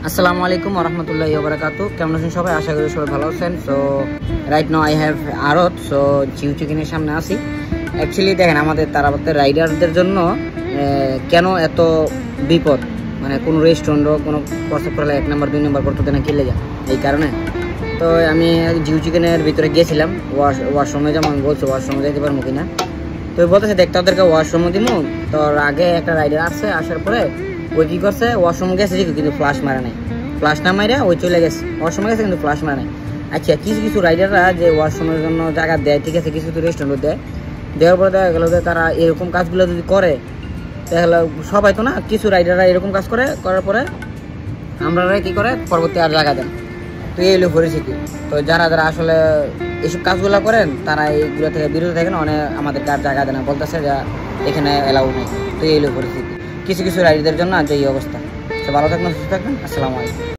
আসসালামু আলাইকুম ওরহমতুল্লাহি ওবারাকাতু। কেমন আছেন সবাই? আশা করি সবাই ভালো আছেন। So right now I have আরত। সো জিউ চিকেনের সামনে আসি। অ্যাকচুয়ালি দেখেন আমাদের তারাবাতের রাইডারদের জন্য কেন এত বিপদ, মানে কোনো রেস্টুরেন্টও কোনো প্রস্তাব করলে 1 নম্বর 2 নম্বর করতে না কিনলে যায় এই কারণে। তো আমি জিউ চিকেনের ভিতরে গিয়েছিলাম, ওয়াশরুমে যেমন বলছো ওয়াশরুমে যেতে পারবো কিনা, তো বলতেছে দেখতে ওদেরকে ওয়াশরুমে দিব। তোর আগে একটা রাইডার আসছে, আসার পরে ওই কী করছে, ওয়াশরুম গেছে ঠিকই কিন্তু ফ্লাশ মারে নাই। ফ্লাশ না মারে ওই চলে গেছে, ওয়াশরুমে গেছে কিন্তু ফ্লাশ মারে নাই। আচ্ছা, কিছু কিছু রাইডাররা যে ওয়াশরুমের জন্য জায়গা দেয়, ঠিক আছে, কিছু কিছু রেস্টুরেন্ট দেয়, দেওয়ার পরে দেখা গেলো যে তারা এরকম কাজগুলো যদি করে, তাহলে সবাই তো না, কিছু রাইডাররা এরকম কাজ করে, করার পরে আমরা কী করে পরবর্তী আর জায়গা দেন। তো এই হলো পরিস্থিতি। তো যারা যারা আসলে এইসব কাজগুলো করেন তারা এইগুলো থেকে বিরত থাকেন, অনেক আমাদেরকে আর জায়গা দেয় না, বলতেছে যে এখানে এলাউ নেই। তো এই হলো পরিস্থিতি কিছু কিছু রাইডারদের জন্য আজ এই অবস্থা। তো ভালো থাকবেন, সুস্থ থাকবেন। আসসালামু আলাইকুম।